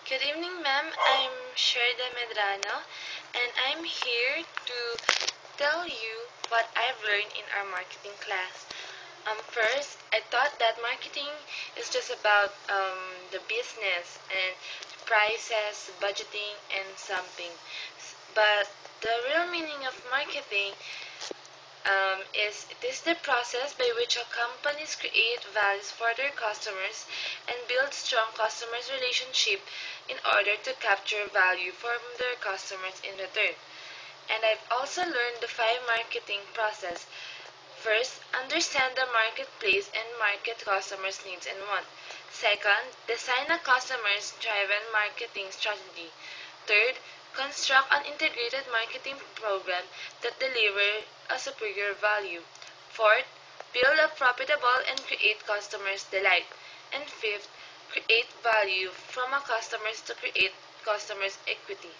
Good evening, ma'am. I'm Sherda Medrano, and I'm here to tell you what I've learned in our marketing class. First, I thought that marketing is just about the business and prices, budgeting, and something. But the real meaning of marketing it is the process by which a companies create values for their customers and build strong customers relationship in order to capture value from their customers in return. And I've also learned the five marketing process. First, understand the marketplace and market customers' needs and wants. Second, design a customers-driven marketing strategy. Third, construct an integrated marketing program that delivers a superior value. Fourth, build a profitable and create customers' delight. And fifth, create value from a customers to create customers' equity.